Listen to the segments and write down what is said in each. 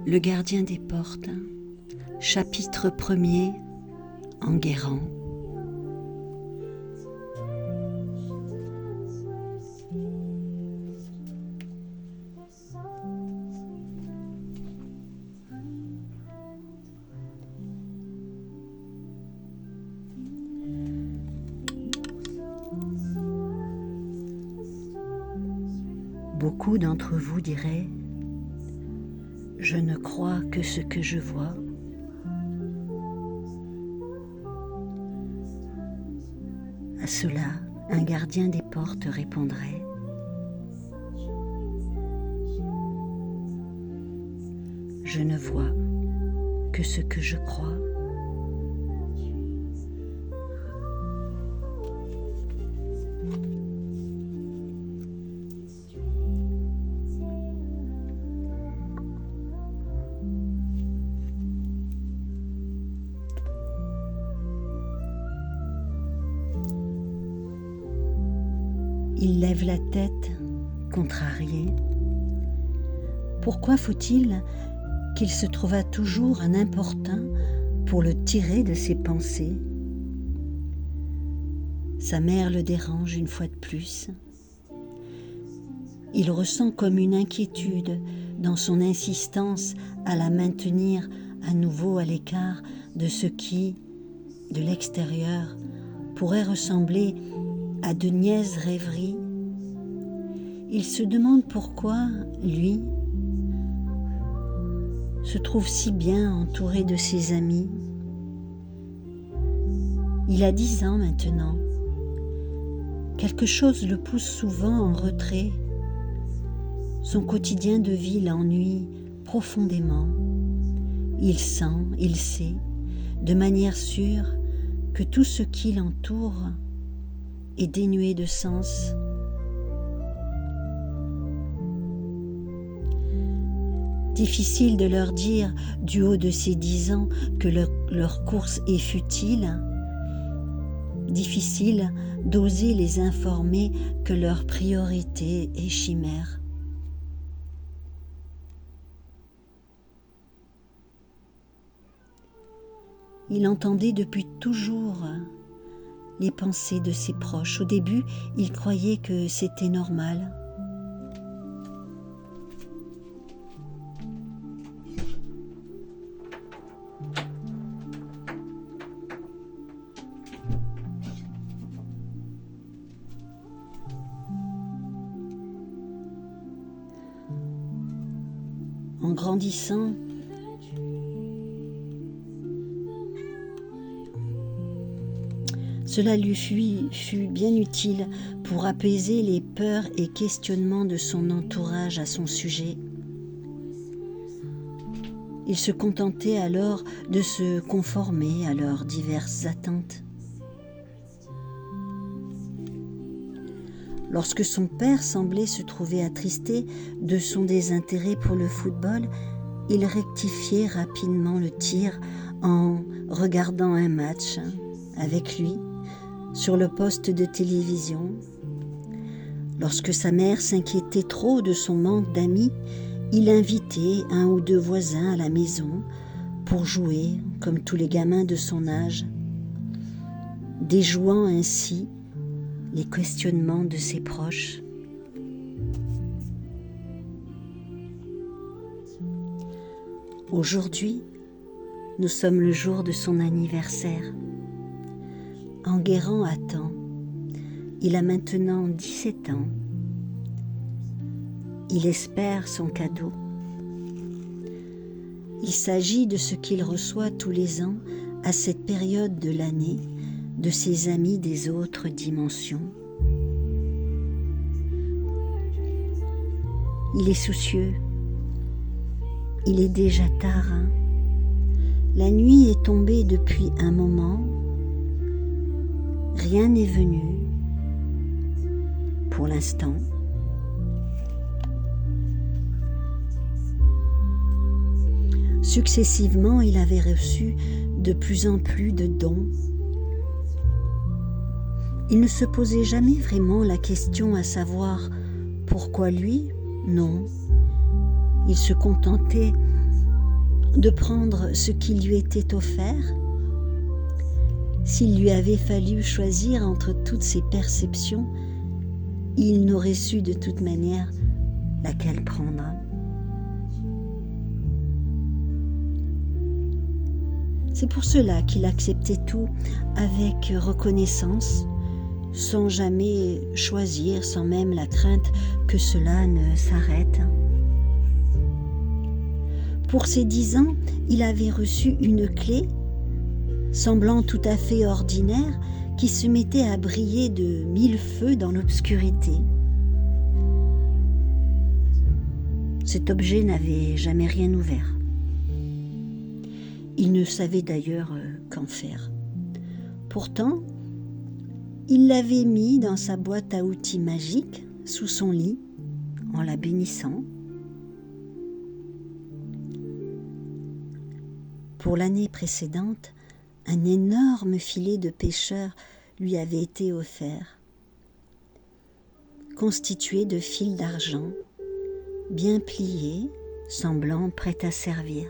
Le gardien des portes, chapitre 1er, Enguerrand. Beaucoup d'entre vous diraient « Je ne crois que ce que je vois ». À cela, un gardien des portes répondrait « Je ne vois que ce que je crois ». Il lève la tête, contrarié. Pourquoi faut-il qu'il se trouvât toujours un importun pour le tirer de ses pensées? Sa mère le dérange une fois de plus. Il ressent comme une inquiétude dans son insistance à la maintenir à nouveau à l'écart de ce qui, de l'extérieur, pourrait ressembler à de niaises rêveries. Il se demande pourquoi, lui, se trouve si bien entouré de ses amis. Il a 10 ans maintenant. Quelque chose le pousse souvent en retrait. Son quotidien de vie l'ennuie profondément. Il sent, il sait, de manière sûre, que tout ce qui l'entoure est dénué de sens. Difficile de leur dire, du haut de ces 10 ans, que leur course est futile. Difficile d'oser les informer que leur priorité est chimère. Il entendait depuis toujours les pensées de ses proches. Au début, il croyait que c'était normal. En grandissant, cela lui fut bien utile pour apaiser les peurs et questionnements de son entourage à son sujet. Il se contentait alors de se conformer à leurs diverses attentes. Lorsque son père semblait se trouver attristé de son désintérêt pour le football, il rectifiait rapidement le tir en regardant un match avec lui sur le poste de télévision. Lorsque sa mère s'inquiétait trop de son manque d'amis, il invitait 1 ou 2 voisins à la maison pour jouer comme tous les gamins de son âge, déjouant ainsi les questionnements de ses proches. Aujourd'hui, nous sommes le jour de son anniversaire. Enguerrand attend. Il a maintenant 17 ans. Il espère son cadeau. Il s'agit de ce qu'il reçoit tous les ans à cette période de l'année de ses amis des autres dimensions. Il est soucieux. Il est déjà tard. La nuit est tombée depuis un moment. Rien n'est venu, pour l'instant. Successivement, il avait reçu de plus en plus de dons. Il ne se posait jamais vraiment la question à savoir pourquoi lui, non. Il se contentait de prendre ce qui lui était offert. S'il lui avait fallu choisir entre toutes ces perceptions, il n'aurait su de toute manière laquelle prendre. C'est pour cela qu'il acceptait tout avec reconnaissance, sans jamais choisir, sans même la crainte que cela ne s'arrête. Pour ses 10 ans, il avait reçu une clé, semblant tout à fait ordinaire, qui se mettait à briller de 1000 feux dans l'obscurité. Cet objet n'avait jamais rien ouvert. Il ne savait d'ailleurs qu'en faire. Pourtant, il l'avait mis dans sa boîte à outils magique, sous son lit, en la bénissant. Pour l'année précédente, un énorme filet de pêcheur lui avait été offert, constitué de fils d'argent, bien pliés, semblant prêt à servir.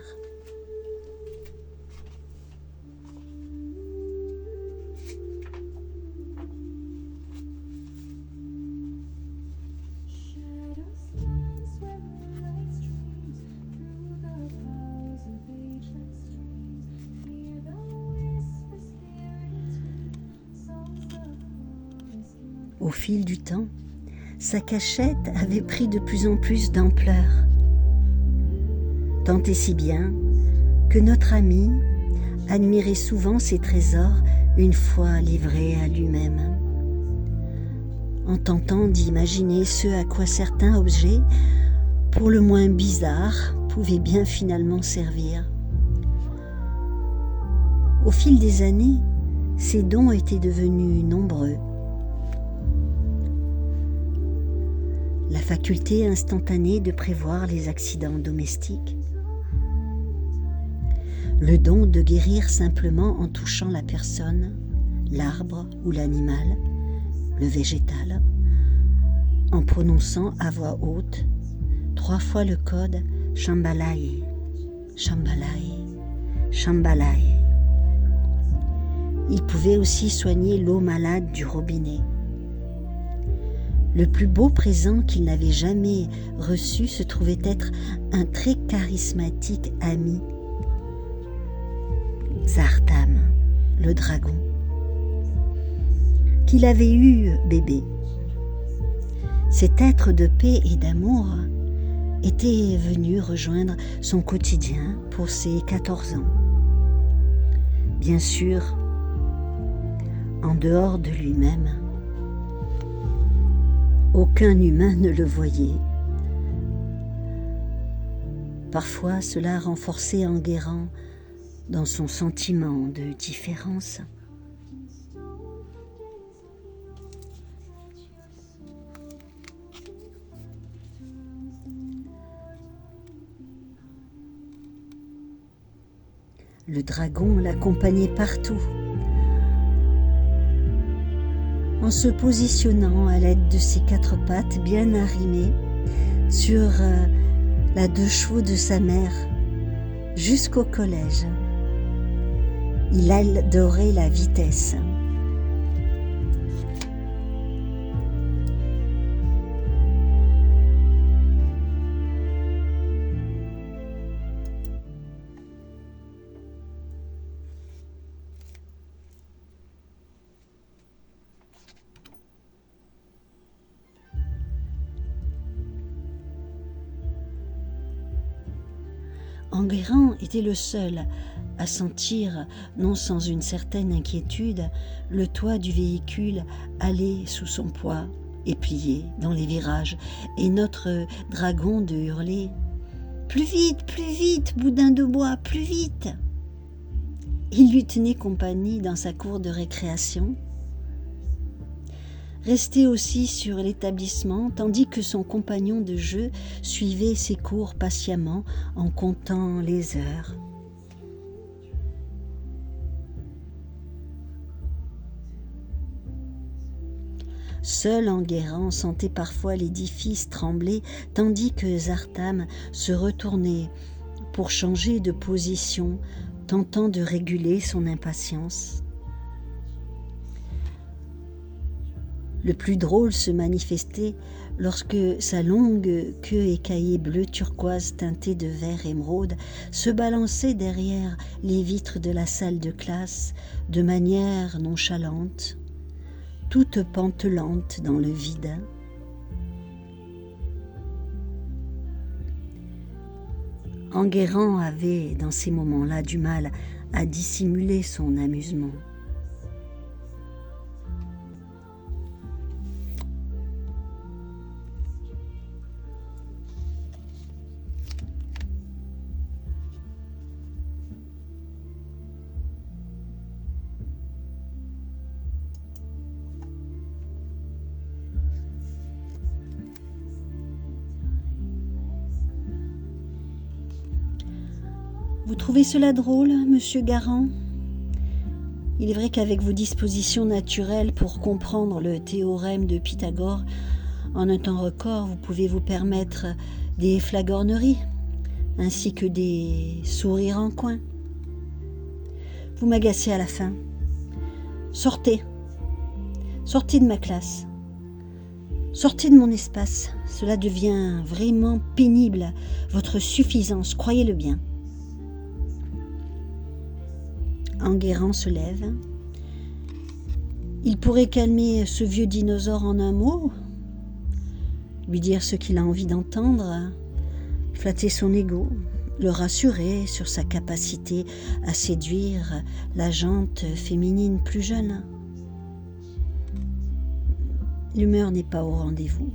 Au fil du temps, sa cachette avait pris de plus en plus d'ampleur, tant et si bien que notre ami admirait souvent ses trésors une fois livrés à lui-même, en tentant d'imaginer ce à quoi certains objets, pour le moins bizarres, pouvaient bien finalement servir. Au fil des années, ses dons étaient devenus nombreux. La faculté instantanée de prévoir les accidents domestiques, le don de guérir simplement en touchant la personne, l'arbre ou l'animal, le végétal, en prononçant à voix haute 3 fois le code Shambhalaye, Shambhalaye, Shambhalaye. Il pouvait aussi soigner l'eau malade du robinet. Le plus beau présent qu'il n'avait jamais reçu se trouvait être un très charismatique ami, Zartam, le dragon, qu'il avait eu bébé. Cet être de paix et d'amour était venu rejoindre son quotidien pour ses 14 ans. Bien sûr, en dehors de lui-même, aucun humain ne le voyait. Parfois, cela renforçait Enguerrand dans son sentiment de différence. Le dragon l'accompagnait partout, en se positionnant à l'aide de ses 4 pattes bien arrimées sur la 2 chevaux de sa mère jusqu'au collège. Il adorait la vitesse. Enguerrand était le seul à sentir, non sans une certaine inquiétude, le toit du véhicule aller sous son poids et plier dans les virages, et notre dragon de hurler « Plus vite, boudin de bois, plus vite !» Il lui tenait compagnie dans sa cour de récréation, restait aussi sur l'établissement, tandis que son compagnon de jeu suivait ses cours patiemment en comptant les heures. Seul Enguerrand sentait parfois l'édifice trembler, tandis que Zartam se retournait pour changer de position, tentant de réguler son impatience. Le plus drôle se manifestait lorsque sa longue queue écaillée bleu turquoise teintée de vert émeraude se balançait derrière les vitres de la salle de classe de manière nonchalante, toute pantelante dans le vide. Enguerrand avait, dans ces moments-là, du mal à dissimuler son amusement. Vous trouvez cela drôle, monsieur Garand ? Il est vrai qu'avec vos dispositions naturelles pour comprendre le théorème de Pythagore, en un temps record, vous pouvez vous permettre des flagorneries, ainsi que des sourires en coin. Vous m'agacez à la fin. Sortez. Sortez de ma classe. Sortez de mon espace. Cela devient vraiment pénible. Votre suffisance, croyez-le bien. Enguerrand se lève. Il pourrait calmer ce vieux dinosaure en un mot, lui dire ce qu'il a envie d'entendre, flatter son ego, le rassurer sur sa capacité à séduire la gente féminine plus jeune. L'humeur n'est pas au rendez-vous.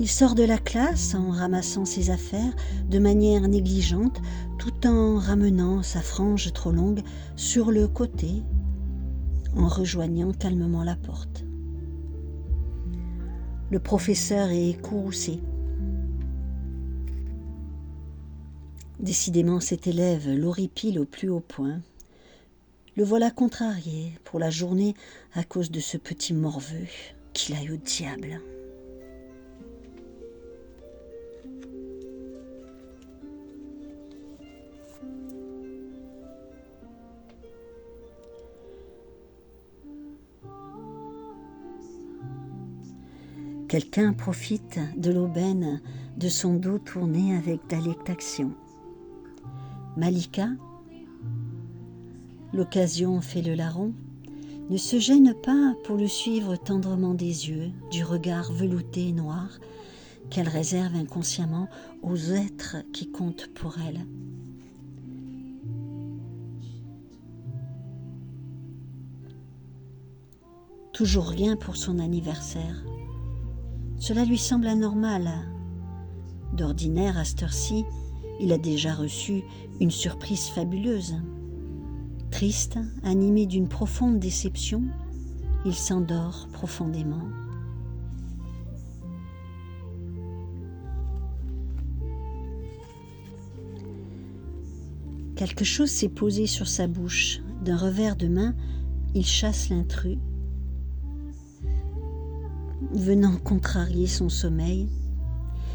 Il sort de la classe en ramassant ses affaires de manière négligente, tout en ramenant sa frange trop longue sur le côté, en rejoignant calmement la porte. Le professeur est courroucé. Décidément, cet élève l'horripile au plus haut point. Le voilà contrarié pour la journée à cause de ce petit morveux. Qu'il aille au diable. Quelqu'un profite de l'aubaine de son dos tourné avec délectation. Malika, l'occasion fait le larron, ne se gêne pas pour le suivre tendrement des yeux, du regard velouté et noir qu'elle réserve inconsciemment aux êtres qui comptent pour elle. Toujours rien pour son anniversaire. Cela lui semble anormal. D'ordinaire, à cette heure-ci, il a déjà reçu une surprise fabuleuse. Triste, animé d'une profonde déception, il s'endort profondément. Quelque chose s'est posé sur sa bouche. D'un revers de main, il chasse l'intrus. Venant contrarier son sommeil,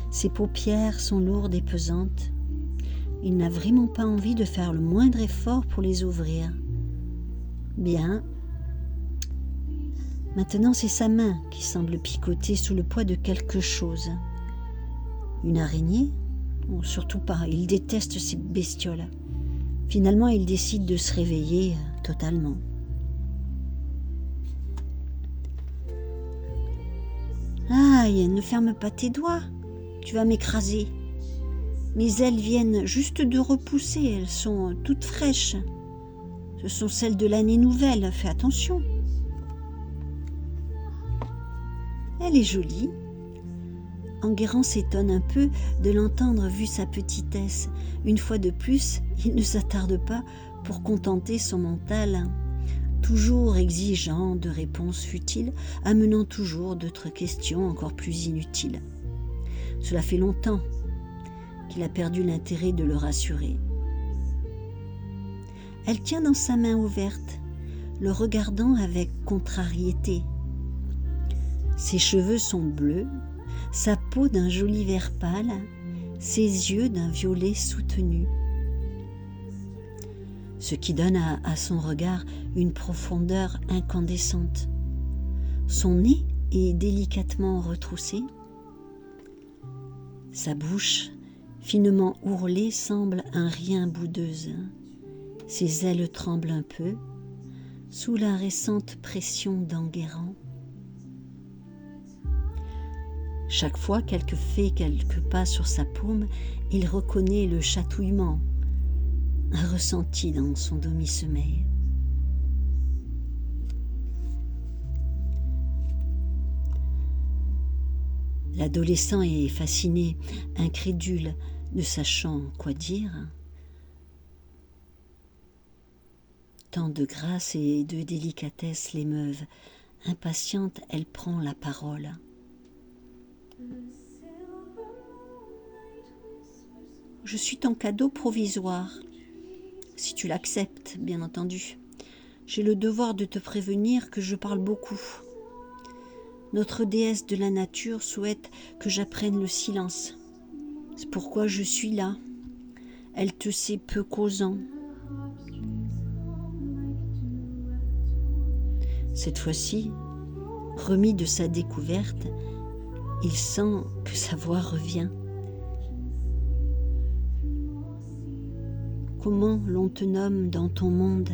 ses paupières sont lourdes et pesantes. Il n'a vraiment pas envie de faire le moindre effort pour les ouvrir. Bien. Maintenant, c'est sa main qui semble picoter sous le poids de quelque chose. Une araignée ? Oh, surtout pas, il déteste ces bestioles. Finalement, il décide de se réveiller totalement. Aïe, ne ferme pas tes doigts, tu vas m'écraser. Mes ailes viennent juste de repousser, elles sont toutes fraîches. Ce sont celles de l'année nouvelle, fais attention. Elle est jolie. Enguerrand s'étonne un peu de l'entendre vu sa petitesse. Une fois de plus, il ne s'attarde pas pour contenter son mental, toujours exigeant de réponses futiles, amenant toujours d'autres questions encore plus inutiles. Cela fait longtemps qu'il a perdu l'intérêt de le rassurer. Elle tient dans sa main ouverte, le regardant avec contrariété. Ses cheveux sont bleus, sa peau d'un joli vert pâle, ses yeux d'un violet soutenu, ce qui donne à son regard une profondeur incandescente. Son nez est délicatement retroussé, sa bouche finement ourlée semble un rien boudeuse, ses ailes tremblent un peu sous la récente pression d'Enguerrand. Chaque fois qu'elle fait quelques pas sur sa paume, il reconnaît le chatouillement ressenti dans son demi-sommeil. L'adolescent est fasciné, incrédule, ne sachant quoi dire. Tant de grâce et de délicatesse l'émeuvent. Impatiente, elle prend la parole. Je suis ton cadeau provisoire, si tu l'acceptes, bien entendu. J'ai le devoir de te prévenir que je parle beaucoup. Notre déesse de la nature souhaite que j'apprenne le silence. C'est pourquoi je suis là. Elle te sait peu causant. Cette fois-ci, remis de sa découverte, il sent que sa voix revient. Comment l'on te nomme dans ton monde ?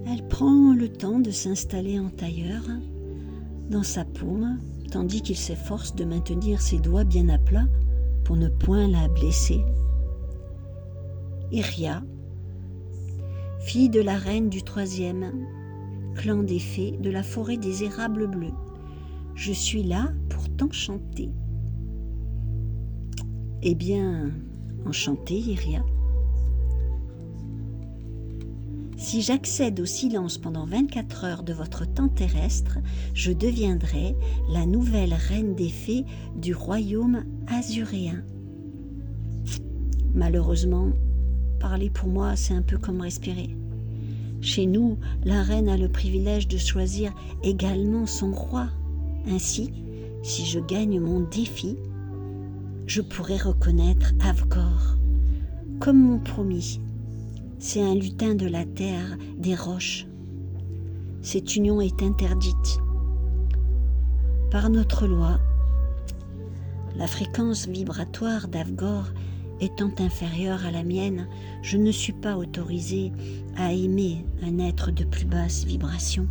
Elle prend le temps de s'installer en tailleur dans sa paume, tandis qu'il s'efforce de maintenir ses doigts bien à plat pour ne point la blesser. Iria, fille de la reine du 3e clan des fées de la forêt des érables bleus. Je suis là pour t'enchanter. Eh bien, enchantée, Iria. Si j'accède au silence pendant 24 heures de votre temps terrestre, je deviendrai la nouvelle reine des fées du royaume azuréen. Malheureusement, parler pour moi, c'est un peu comme respirer. Chez nous, la reine a le privilège de choisir également son roi. Ainsi, si je gagne mon défi, je pourrai reconnaître Avgor, comme mon promis. C'est un lutin de la terre, des roches. Cette union est interdite. Par notre loi, la fréquence vibratoire d'Avgor étant inférieure à la mienne, je ne suis pas autorisée à aimer un être de plus basse vibration.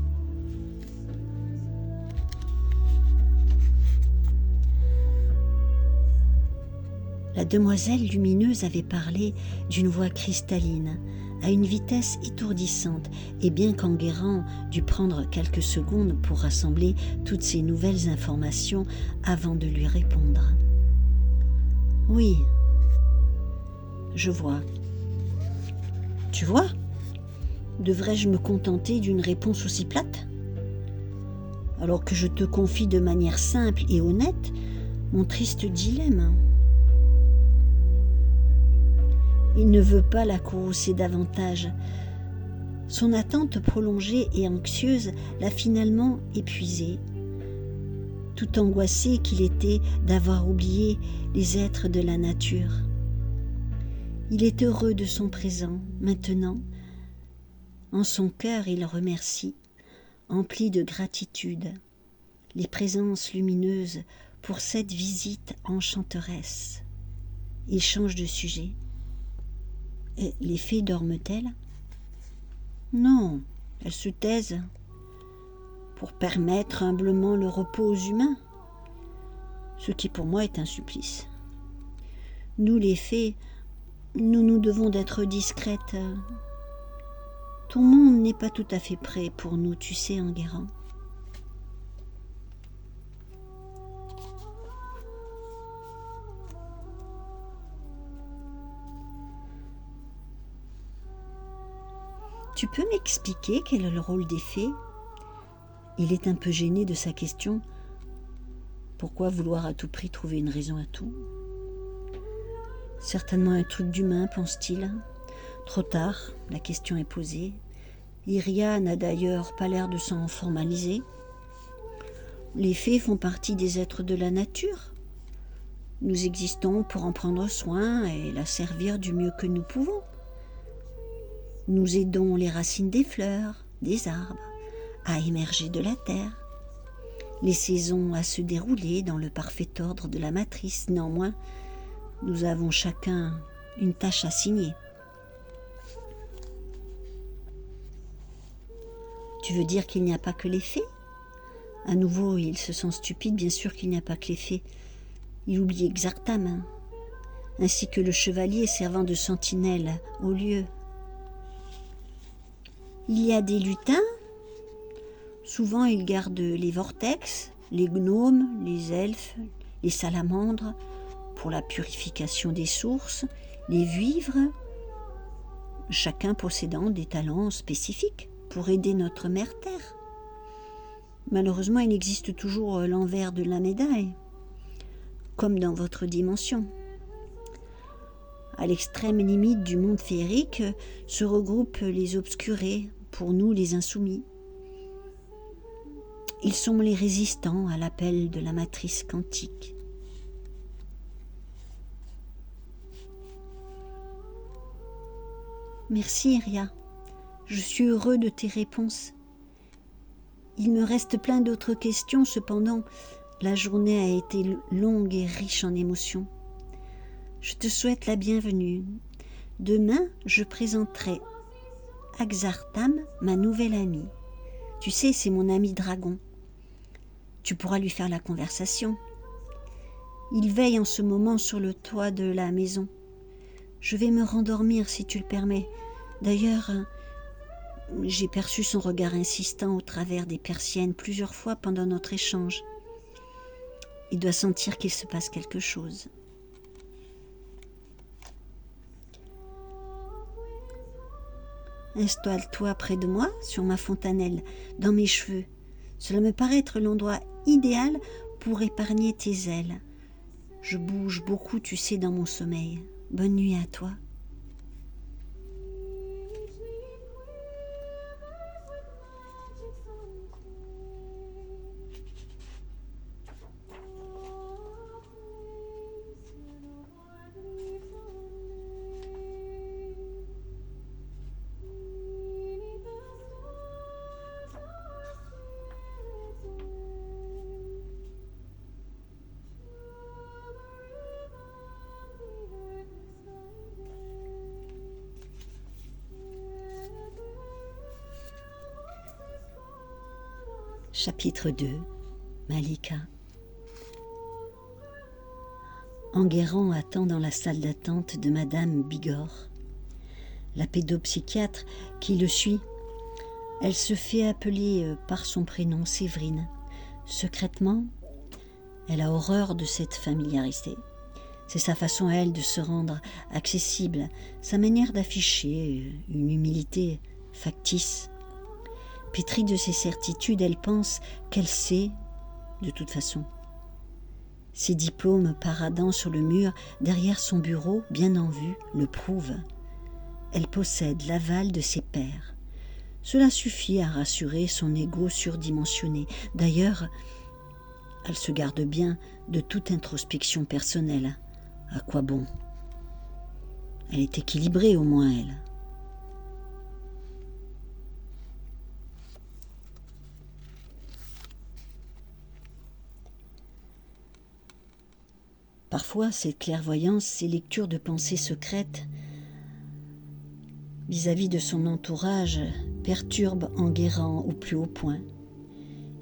La demoiselle lumineuse avait parlé d'une voix cristalline, à une vitesse étourdissante, et bien qu'Enguerrand dut prendre quelques secondes pour rassembler toutes ces nouvelles informations avant de lui répondre. « Oui, je vois. » « Tu vois ? Devrais-je me contenter d'une réponse aussi plate ? Alors que je te confie de manière simple et honnête mon triste dilemme. » Il ne veut pas la courroucer davantage. Son attente prolongée et anxieuse l'a finalement épuisé, tout angoissé qu'il était d'avoir oublié les êtres de la nature. Il est heureux de son présent, maintenant. En son cœur, il remercie, empli de gratitude, les présences lumineuses pour cette visite enchanteresse. Il change de sujet. Et les fées dorment-elles ? Non, elles se taisent pour permettre humblement le repos aux humains, ce qui pour moi est un supplice. Nous les fées, nous devons d'être discrètes. Ton monde n'est pas tout à fait prêt pour nous, tu sais, Enguerrand. Tu peux m'expliquer quel est le rôle des fées ? Il est un peu gêné de sa question. Pourquoi vouloir à tout prix trouver une raison à tout ? Certainement un truc d'humain, pense-t-il. Trop tard, la question est posée. Iria n'a d'ailleurs pas l'air de s'en formaliser. Les fées font partie des êtres de la nature. Nous existons pour en prendre soin et la servir du mieux que nous pouvons. Nous aidons les racines des fleurs, des arbres, à émerger de la terre, les saisons à se dérouler dans le parfait ordre de la matrice. Néanmoins, nous avons chacun une tâche assignée. Tu veux dire qu'il n'y a pas que les fées ? À nouveau, il se sent stupide. Bien sûr qu'il n'y a pas que les fées. Il oublie Exartam, ainsi que le chevalier servant de sentinelle au lieu. Il y a des lutins. Souvent, ils gardent les vortex, les gnomes, les elfes, les salamandres, pour la purification des sources, les vivres, chacun possédant des talents spécifiques pour aider notre mère Terre. Malheureusement, il existe toujours l'envers de la médaille, comme dans votre dimension. À l'extrême limite du monde féerique se regroupent les obscurés, pour nous les insoumis. Ils sont les résistants à l'appel de la matrice quantique. Merci Iria, je suis heureux de tes réponses. Il me reste plein d'autres questions, cependant, la journée a été longue et riche en émotions. Je te souhaite la bienvenue. Demain, je présenterai Exartam, ma nouvelle amie. Tu sais, c'est mon ami dragon. Tu pourras lui faire la conversation. Il veille en ce moment sur le toit de la maison. Je vais me rendormir si tu le permets. D'ailleurs, j'ai perçu son regard insistant au travers des persiennes plusieurs fois pendant notre échange. Il doit sentir qu'il se passe quelque chose. Installe-toi près de moi, sur ma fontanelle, dans mes cheveux. Cela me paraît être l'endroit idéal pour épargner tes ailes. Je bouge beaucoup, tu sais, dans mon sommeil. Bonne nuit à toi. Chapitre 2. Malika. Enguerrand attend dans la salle d'attente de Madame Bigorre, la pédopsychiatre qui le suit. Elle se fait appeler par son prénom Séverine. Secrètement, elle a horreur de cette familiarité. C'est sa façon à elle de se rendre accessible, sa manière d'afficher une humilité factice. Pétrie de ses certitudes, elle pense qu'elle sait, de toute façon. Ses diplômes paradant sur le mur derrière son bureau, bien en vue, le prouvent. Elle possède l'aval de ses pairs. Cela suffit à rassurer son ego surdimensionné. D'ailleurs, elle se garde bien de toute introspection personnelle. À quoi bon ? Elle est équilibrée au moins, elle. Parfois, cette clairvoyance, ces lectures de pensées secrètes vis-à-vis de son entourage perturbent Enguerrand au plus haut point.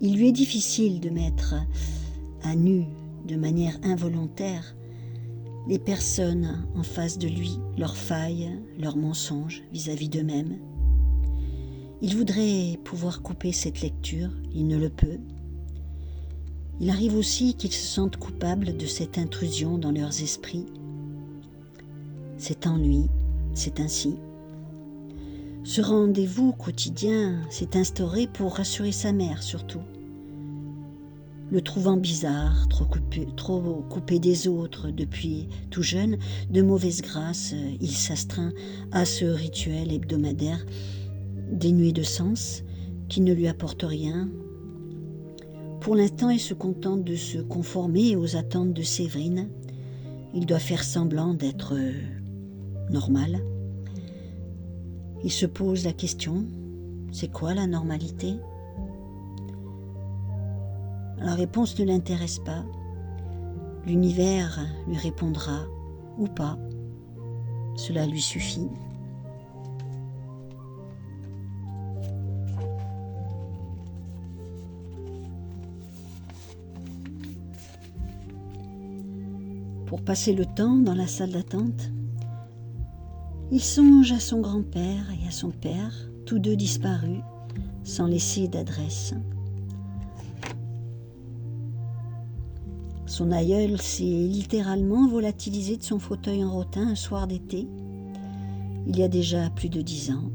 Il lui est difficile de mettre à nu, de manière involontaire, les personnes en face de lui, leurs failles, leurs mensonges vis-à-vis d'eux-mêmes. Il voudrait pouvoir couper cette lecture, il ne le peut. Il arrive aussi qu'ils se sentent coupables de cette intrusion dans leurs esprits. C'est en lui, c'est ainsi. Ce rendez-vous quotidien s'est instauré pour rassurer sa mère surtout. Le trouvant bizarre, trop coupé des autres depuis tout jeune, de mauvaise grâce, il s'astreint à ce rituel hebdomadaire dénué de sens, qui ne lui apporte rien. Pour l'instant, il se contente de se conformer aux attentes de Séverine. Il doit faire semblant d'être normal. Il se pose la question, c'est quoi la normalité ? La réponse ne l'intéresse pas. L'univers lui répondra ou pas. Cela lui suffit. Pour passer le temps dans la salle d'attente, il songe à son grand-père et à son père, tous deux disparus, sans laisser d'adresse. Son aïeul s'est littéralement volatilisé de son fauteuil en rotin un soir d'été, il y a déjà plus de 10 ans.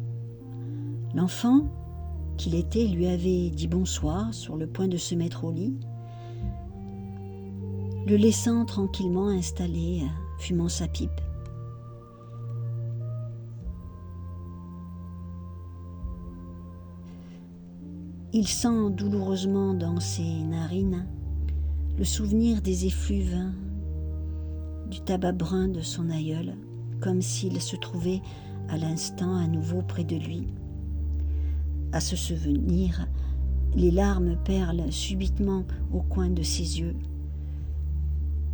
L'enfant qu'il était lui avait dit bonsoir sur le point de se mettre au lit, le laissant tranquillement installé, fumant sa pipe. Il sent douloureusement dans ses narines le souvenir des effluves du tabac brun de son aïeul, comme s'il se trouvait à l'instant à nouveau près de lui. À ce souvenir, les larmes perlent subitement au coin de ses yeux.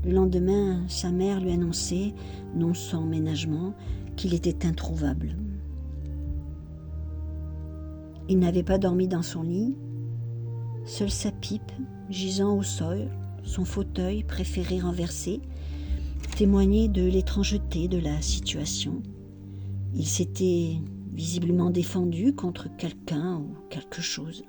Le lendemain, sa mère lui annonçait, non sans ménagement, qu'il était introuvable. Il n'avait pas dormi dans son lit, seule sa pipe, gisant au sol, son fauteuil préféré renversé, témoignait de l'étrangeté de la situation. Il s'était visiblement défendu contre quelqu'un ou quelque chose.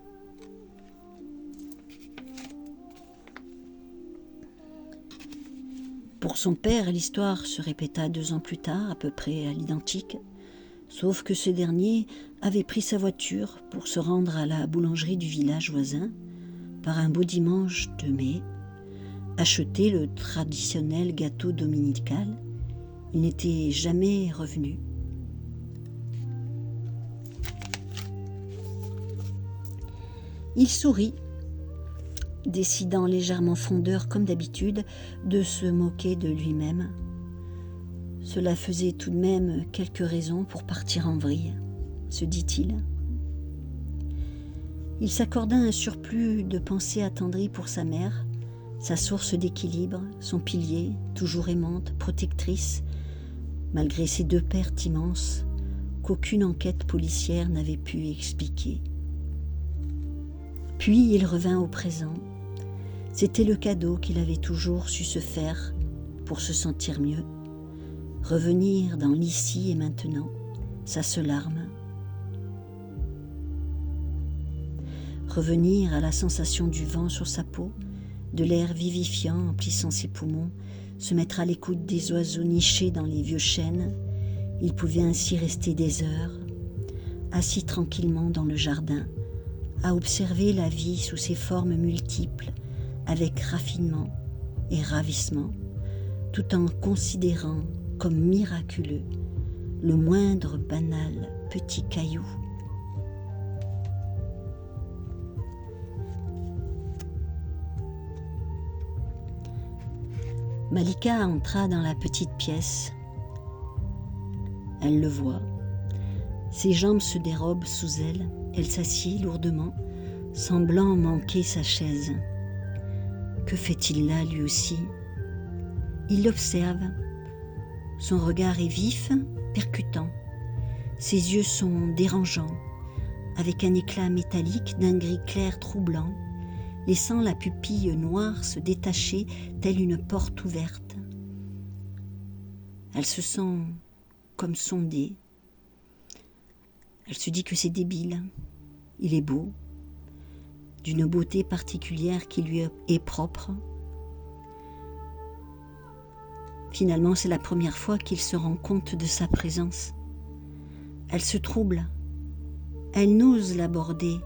Pour son père, l'histoire se répéta 2 ans plus tard, à peu près à l'identique, sauf que ce dernier avait pris sa voiture pour se rendre à la boulangerie du village voisin, par un beau dimanche de mai, acheter le traditionnel gâteau dominical. Il n'était jamais revenu. Il sourit, décidant légèrement frondeur comme d'habitude de se moquer de lui-même. Cela faisait tout de même quelques raisons pour partir en vrille, se dit-il. Il s'accorda un surplus de pensées attendries pour sa mère, sa source d'équilibre, son pilier, toujours aimante, protectrice, malgré ces 2 pertes immenses qu'aucune enquête policière n'avait pu expliquer. Puis il revint au présent. C'était le cadeau qu'il avait toujours su se faire pour se sentir mieux. Revenir dans l'ici et maintenant, sa seule arme. Revenir à la sensation du vent sur sa peau, de l'air vivifiant emplissant ses poumons, se mettre à l'écoute des oiseaux nichés dans les vieux chênes. Il pouvait ainsi rester des heures, assis tranquillement dans le jardin, à observer la vie sous ses formes multiples, avec raffinement et ravissement, tout en considérant comme miraculeux le moindre banal petit caillou. Malika entra dans la petite pièce. Elle le voit. Ses jambes se dérobent sous elle. Elle s'assied lourdement, semblant manquer sa chaise. Que fait-il là, lui aussi ? Il l'observe. Son regard est vif, percutant. Ses yeux sont dérangeants, avec un éclat métallique d'un gris clair troublant, laissant la pupille noire se détacher telle une porte ouverte. Elle se sent comme sondée. Elle se dit que c'est débile. Il est beau, d'une beauté particulière qui lui est propre. Finalement, c'est la première fois qu'il se rend compte de sa présence. Elle se trouble. Elle n'ose l'aborder.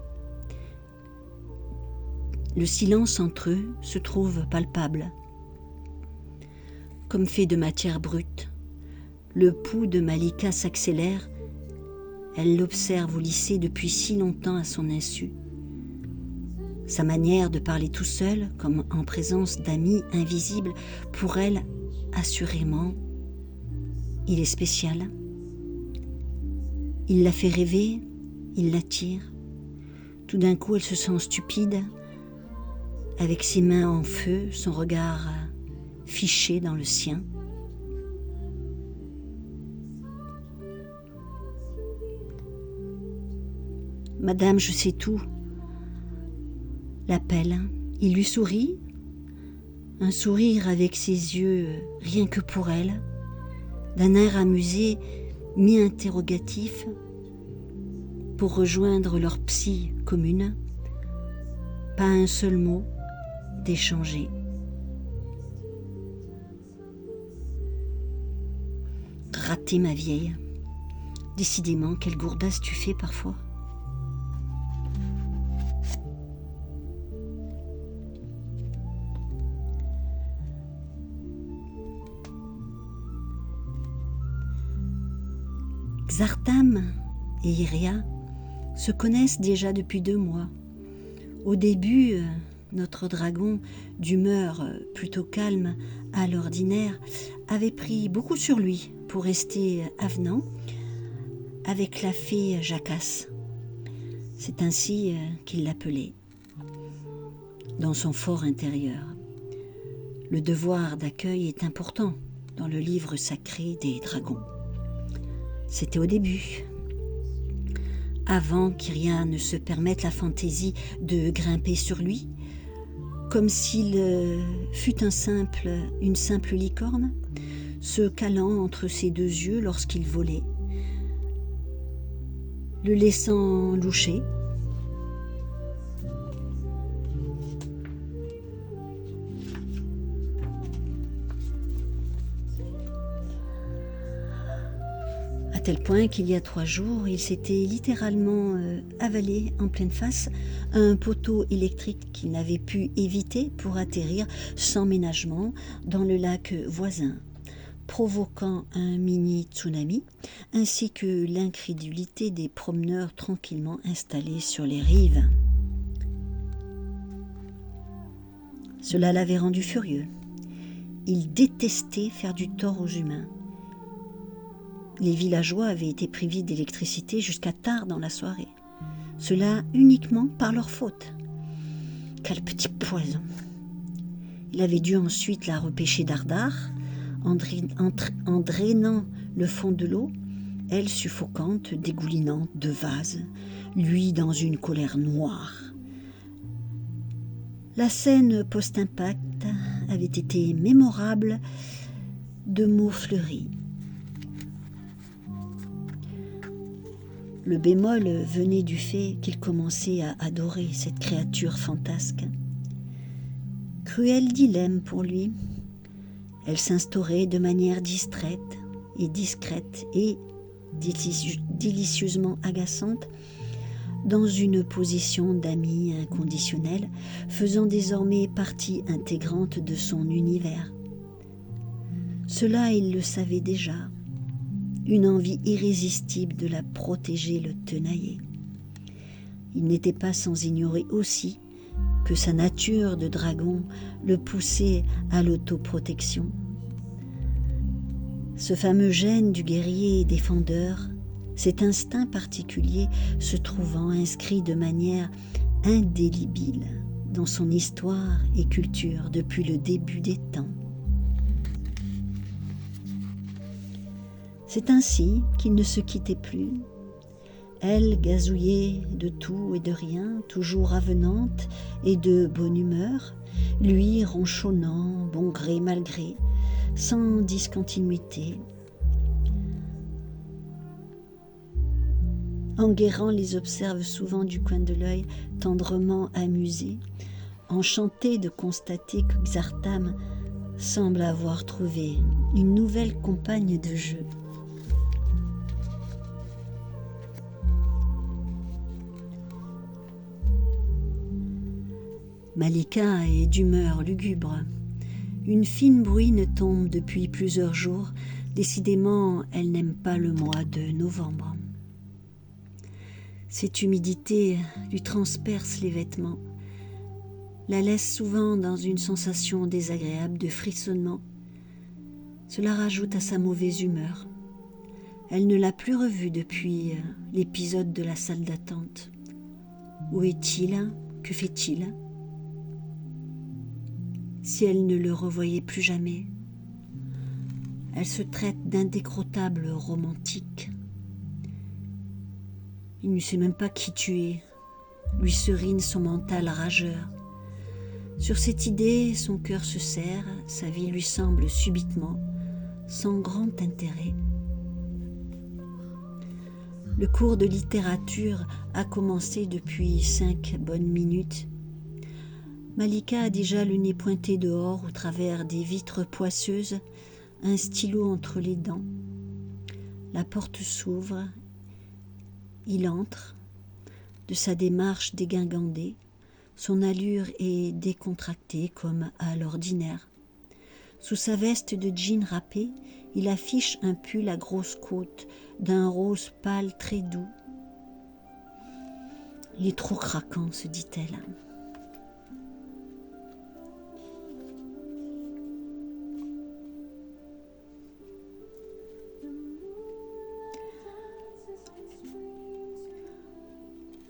Le silence entre eux se trouve palpable. Comme fait de matière brute, le pouls de Malika s'accélère. Elle l'observe au lycée depuis si longtemps à son insu. Sa manière de parler tout seul, comme en présence d'amis invisibles, pour elle, assurément, il est spécial. Il la fait rêver, il l'attire. Tout d'un coup, elle se sent stupide, avec ses mains en feu, son regard fiché dans le sien. « Madame, je sais tout », l'appelle. Il lui sourit, un sourire avec ses yeux rien que pour elle, d'un air amusé, mi-interrogatif, pour rejoindre leur psy commune. Pas un seul mot d'échanger. Raté, ma vieille. Décidément, quelle gourdasse tu fais parfois. Xartham et Iria se connaissent déjà depuis 2 mois. Au début, notre dragon, d'humeur plutôt calme à l'ordinaire, avait pris beaucoup sur lui pour rester avenant avec la fée Jacasse. C'est ainsi qu'il l'appelait. Dans son fort intérieur, le devoir d'accueil est important dans le livre sacré des dragons. C'était au début, avant qu'Iria ne se permette la fantaisie de grimper sur lui, comme s'il fût une simple licorne, se calant entre ses 2 yeux lorsqu'il volait, le laissant loucher. À tel point qu'il y a 3 jours, il s'était littéralement avalé en pleine face un poteau électrique qu'il n'avait pu éviter pour atterrir sans ménagement dans le lac voisin, provoquant un mini tsunami, ainsi que l'incrédulité des promeneurs tranquillement installés sur les rives. Cela l'avait rendu furieux. Il détestait faire du tort aux humains. Les villageois avaient été privés d'électricité jusqu'à tard dans la soirée. Cela uniquement par leur faute. Quel petit poison! Il avait dû ensuite la repêcher dardard, en drainant le fond de l'eau, elle suffocante, dégoulinante de vase, lui dans une colère noire. La scène post-impact avait été mémorable de mots fleuris. Le bémol venait du fait qu'il commençait à adorer cette créature fantasque. Cruel dilemme pour lui. Elle s'instaurait de manière distraite et discrète et délicieusement agaçante dans une position d'amie inconditionnelle, faisant désormais partie intégrante de son univers. Cela, il le savait déjà. Une envie irrésistible de la protéger le tenaillait. Il n'était pas sans ignorer aussi que sa nature de dragon le poussait à l'autoprotection. Ce fameux gène du guerrier défendeur, cet instinct particulier se trouvant inscrit de manière indélébile dans son histoire et culture depuis le début des temps. C'est ainsi qu'ils ne se quittaient plus. Elle gazouillait de tout et de rien, toujours avenante et de bonne humeur, lui ronchonnant, bon gré mal gré, sans discontinuité. Enguerrand les observe souvent du coin de l'œil, tendrement amusé, enchanté de constater que Xartham semble avoir trouvé une nouvelle compagne de jeu. Malika est d'humeur lugubre. Une fine bruine tombe depuis plusieurs jours. Décidément, elle n'aime pas le mois de novembre. Cette humidité lui transperce les vêtements, la laisse souvent dans une sensation désagréable de frissonnement. Cela rajoute à sa mauvaise humeur. Elle ne l'a plus revu depuis l'épisode de la salle d'attente. Où est-il? Que fait-il? Si elle ne le revoyait plus jamais, elle se traite d'indécrottable romantique. Il ne sait même pas qui tu es, lui serine son mental rageur. Sur cette idée, son cœur se serre, sa vie lui semble subitement sans grand intérêt. Le cours de littérature a commencé depuis 5 bonnes minutes. Malika a déjà le nez pointé dehors au travers des vitres poisseuses, un stylo entre les dents. La porte s'ouvre. Il entre, de sa démarche dégingandée. Son allure est décontractée comme à l'ordinaire. Sous sa veste de jean râpé, il affiche un pull à grosse côte d'un rose pâle très doux. Il est trop craquant, se dit-elle.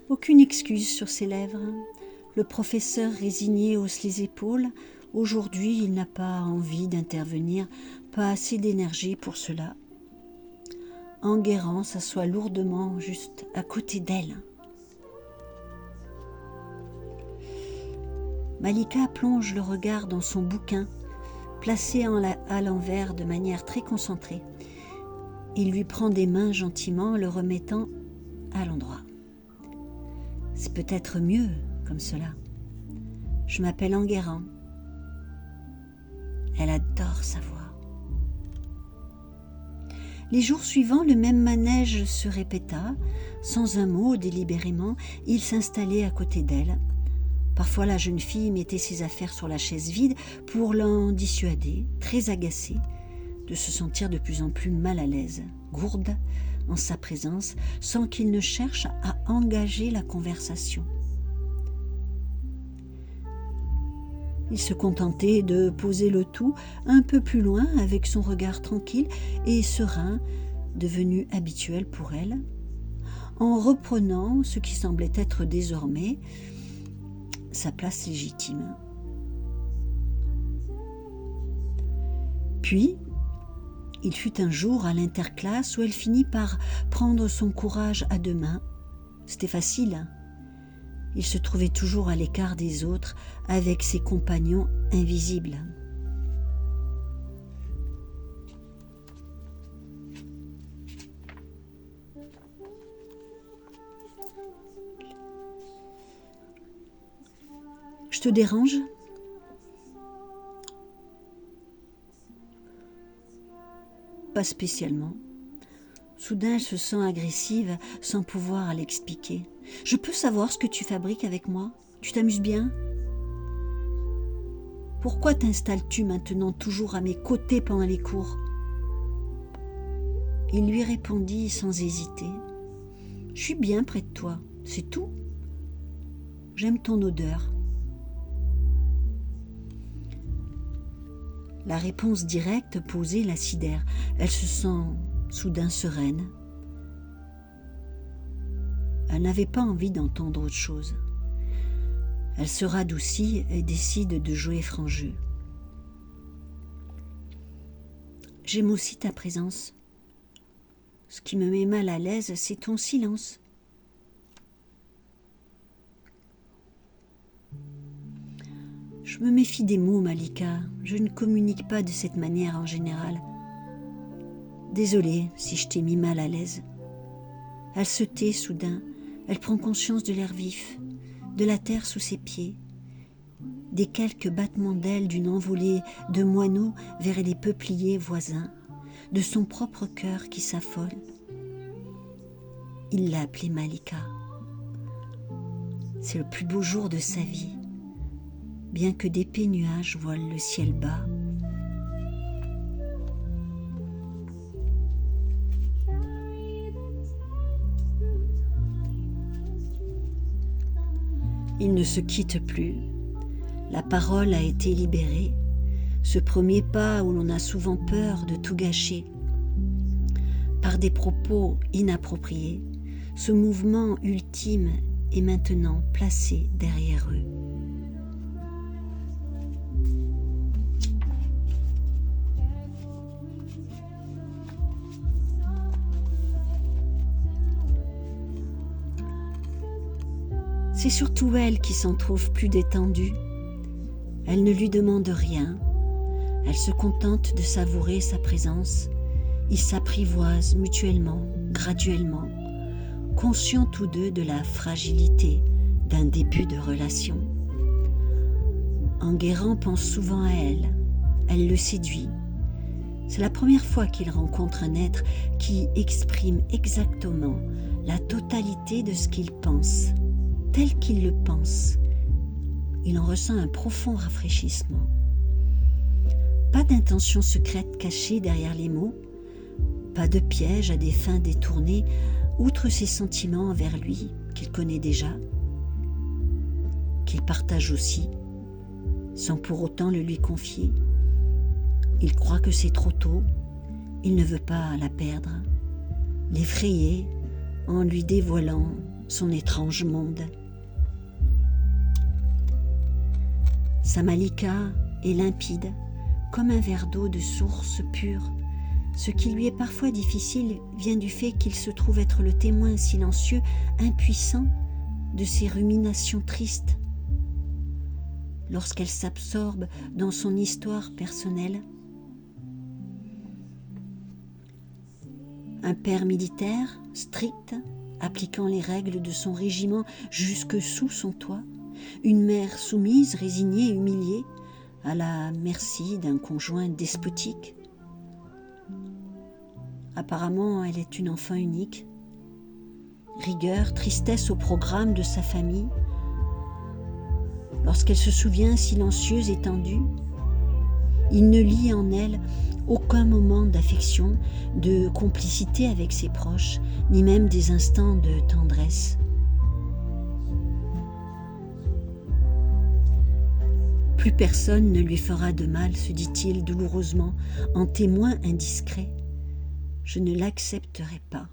Aucune excuse sur ses lèvres. Le professeur résigné hausse les épaules. Aujourd'hui, il n'a pas envie d'intervenir, pas assez d'énergie pour cela. Enguerrand s'assoit lourdement juste à côté d'elle. Malika plonge le regard dans son bouquin, placé à l'envers de manière très concentrée. Il lui prend des mains gentiment, le remettant à l'endroit. C'est peut-être mieux comme cela. Je m'appelle Enguerrand. Elle adore sa voix. Les jours suivants, le même manège se répéta. Sans un mot, délibérément, il s'installait à côté d'elle. Parfois, la jeune fille mettait ses affaires sur la chaise vide pour l'en dissuader, très agacée de se sentir de plus en plus mal à l'aise, gourde en sa présence, sans qu'il ne cherche à engager la conversation. Il se contentait de poser le tout un peu plus loin avec son regard tranquille et serein, devenu habituel pour elle, en reprenant ce qui semblait être désormais sa place légitime. Puis, il fut un jour à l'interclasse où elle finit par prendre son courage à deux mains. C'était facile. Il se trouvait toujours à l'écart des autres avec ses compagnons invisibles. Je te dérange ? Pas spécialement. Soudain, elle se sent agressive sans pouvoir l'expliquer. Je peux savoir ce que tu fabriques avec moi ? Tu t'amuses bien ? Pourquoi t'installes-tu maintenant toujours à mes côtés pendant les cours ? Il lui répondit sans hésiter. Je suis bien près de toi, c'est tout. J'aime ton odeur. La réponse directe posée la sidère. Elle se sent soudain sereine. Elle n'avait pas envie d'entendre autre chose. Elle se radoucit et décide de jouer franc jeu. J'aime aussi ta présence. Ce qui me met mal à l'aise, c'est ton silence. Je me méfie des mots, Malika. Je ne communique pas de cette manière en général. Désolée si je t'ai mis mal à l'aise. Elle se tait soudain. Elle prend conscience de l'air vif, de la terre sous ses pieds, des quelques battements d'ailes d'une envolée de moineaux vers les peupliers voisins, de son propre cœur qui s'affole. Il l'a appelée Malika. C'est le plus beau jour de sa vie. bien que d'épais nuages voilent le ciel bas. Ils ne se quittent plus. La parole a été libérée, ce premier pas où l'on a souvent peur de tout gâcher. Par des propos inappropriés, ce mouvement ultime est maintenant placé derrière eux. C'est surtout elle qui s'en trouve plus détendue. Elle ne lui demande rien. Elle se contente de savourer sa présence. Ils s'apprivoisent mutuellement, graduellement, conscients tous deux de la fragilité d'un début de relation. Enguerrand pense souvent à elle. Elle le séduit. C'est la première fois qu'il rencontre un être qui exprime exactement la totalité de ce qu'il pense. Tel qu'il le pense, il en ressent un profond rafraîchissement. Pas d'intention secrète cachée derrière les mots, pas de piège à des fins détournées, outre ses sentiments envers lui, qu'il connaît déjà, qu'il partage aussi, sans pour autant le lui confier. Il croit que c'est trop tôt, il ne veut pas la perdre, l'effrayer en lui dévoilant son étrange monde. Sa Malika est limpide, comme un verre d'eau de source pure. Ce qui lui est parfois difficile vient du fait qu'il se trouve être le témoin silencieux, impuissant de ses ruminations tristes. Lorsqu'elle s'absorbe dans son histoire personnelle, un père militaire, strict, appliquant les règles de son régiment jusque sous son toit, une mère soumise, résignée, humiliée, à la merci d'un conjoint despotique. Apparemment, elle est une enfant unique. Rigueur, tristesse au programme de sa famille. Lorsqu'elle se souvient, silencieuse et tendue, il ne lie en elle aucun moment d'affection, de complicité avec ses proches, ni même des instants de tendresse. Plus personne ne lui fera de mal, se dit-il douloureusement, en témoin indiscret. Je ne l'accepterai pas.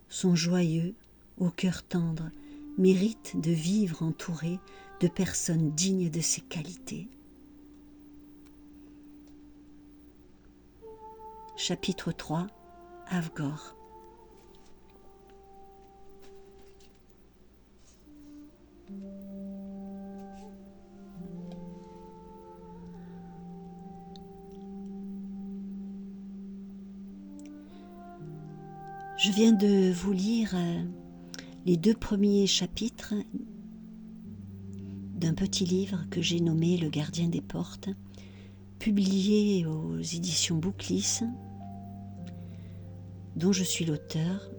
Son joyeux, au cœur tendre, mérite de vivre entouré de personnes dignes de ses qualités. Chapitre 3, Avgor. Je viens de vous lire les 2 premiers chapitres d'un petit livre que j'ai nommé Le Gardien des Portes, publié aux éditions Bouclis, dont je suis l'auteur.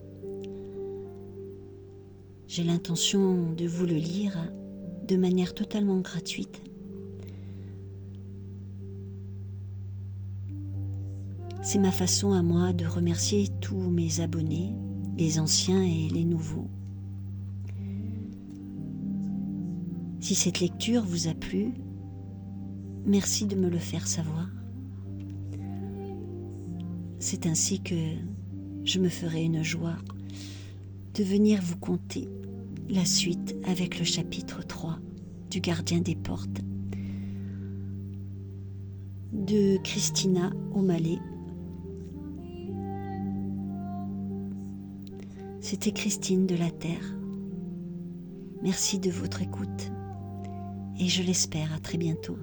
J'ai l'intention de vous le lire de manière totalement gratuite. C'est ma façon à moi de remercier tous mes abonnés, les anciens et les nouveaux. Si cette lecture vous a plu, merci de me le faire savoir. C'est ainsi que je me ferai une joie de venir vous conter la suite avec le chapitre 3 du Gardien des Portes de Christina O'Malley. C'était Christine de la Terre. Merci de votre écoute et je l'espère à très bientôt.